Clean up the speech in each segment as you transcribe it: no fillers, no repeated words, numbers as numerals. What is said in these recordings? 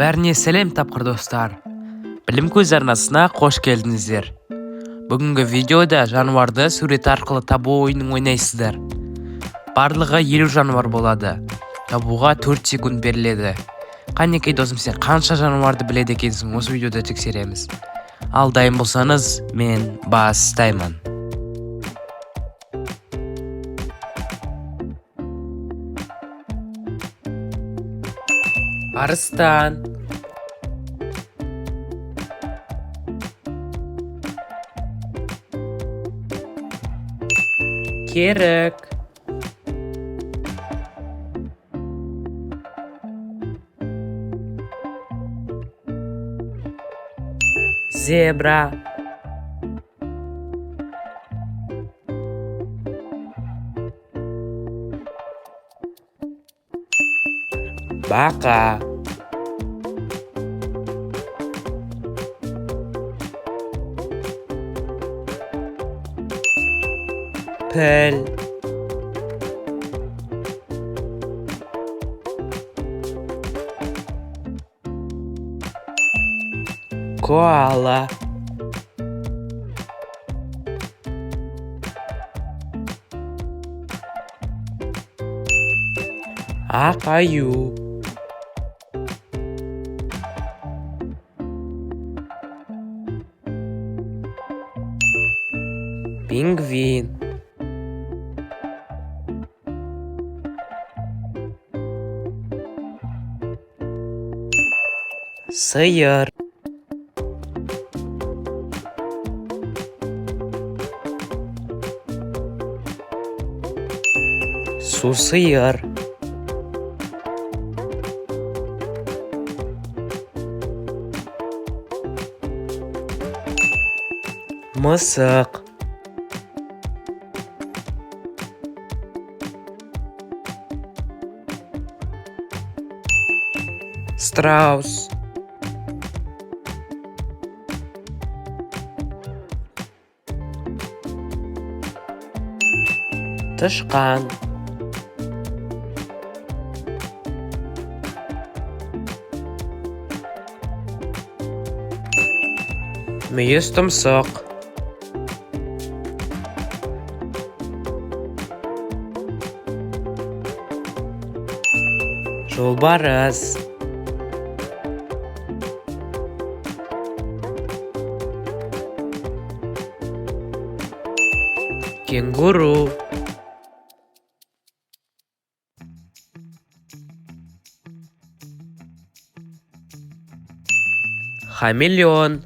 Бәріне сәлем тапқыр достар. Білім көз арнасына қош келдіңіздер. Бүгінгі видеода жануарды сурет арқылы табу ойынын ойнайсыздар. Барлығы 50 жануар болады. Табуға 4 секунд беріледі. Қанекей досым, сен қанша жануарды біледі екенсің, осы видеода тексереміз. Ал дайын болсаңыз, мен бастаймын. Арыстан, керік, зебра, бақа, піл, коала, ақаю, пингвин, сиыр, сусыйыр, мысық, страус, тышқан, мүйіз тұмсық, жолбарыс, кенгуру, хамелеон,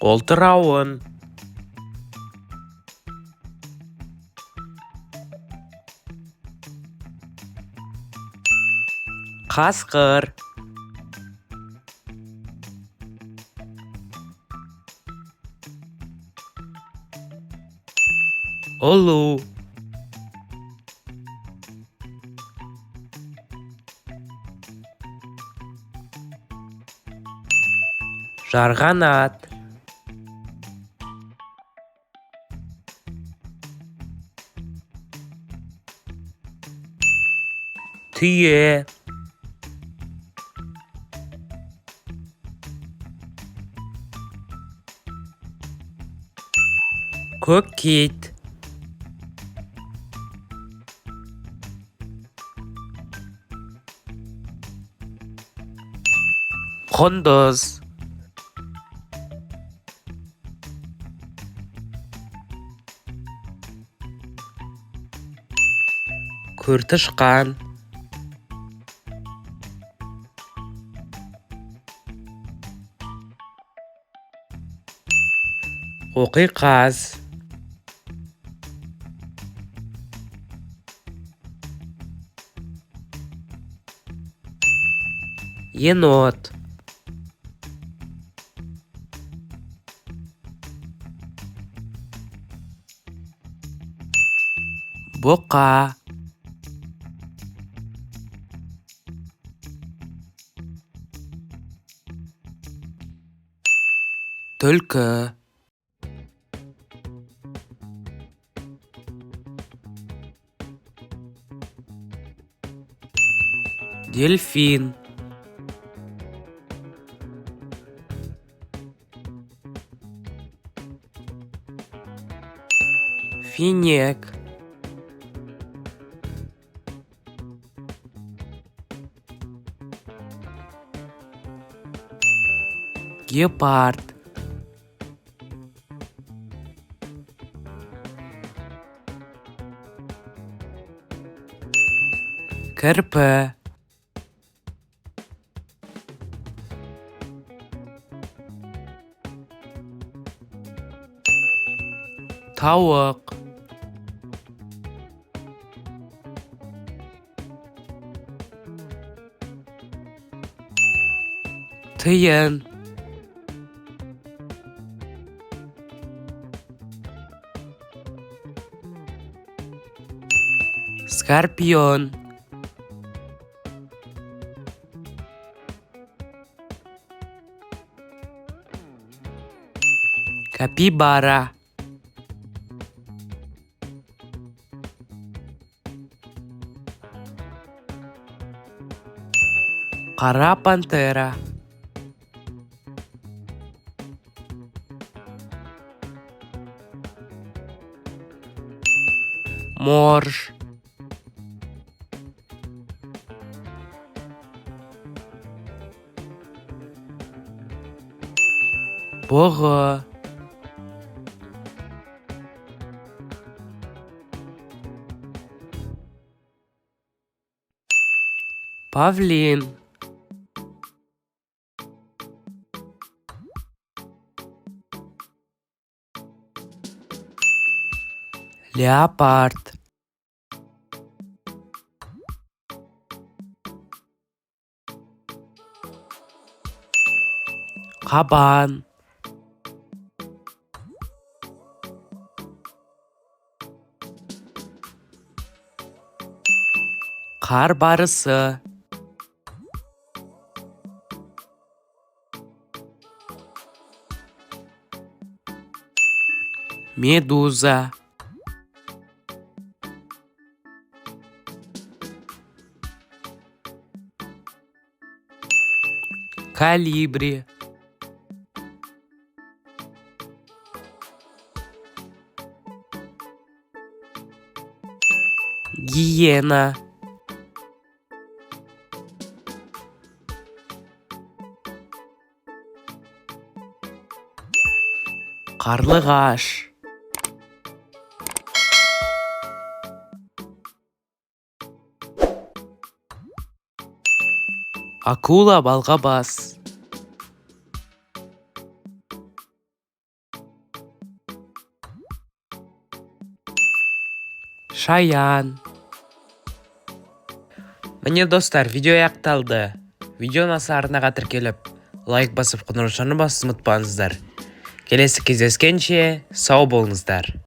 қолтырауын, қасқыр, ұлу, жарғанат, түйе, көк кит, құндыз, көртышқан, қоқиқаз, енот, бұқа, түлкі, дельфин, финек, гепард, кірпі, тауық, тиын, скорпион, капибара, қара пантера, морж, бұғы, павлин, леопард, қабан, қар барысы, медуза, калибри, гиена, қарлығаш, акула балғабас, шаян. Міне достар, видео аяқталды. Видеоны аса арнаға тіркеліп, лайк басып қоңыраушаны басып ұмытпаңыздар. Келесі кездескенше сау болыңыздар.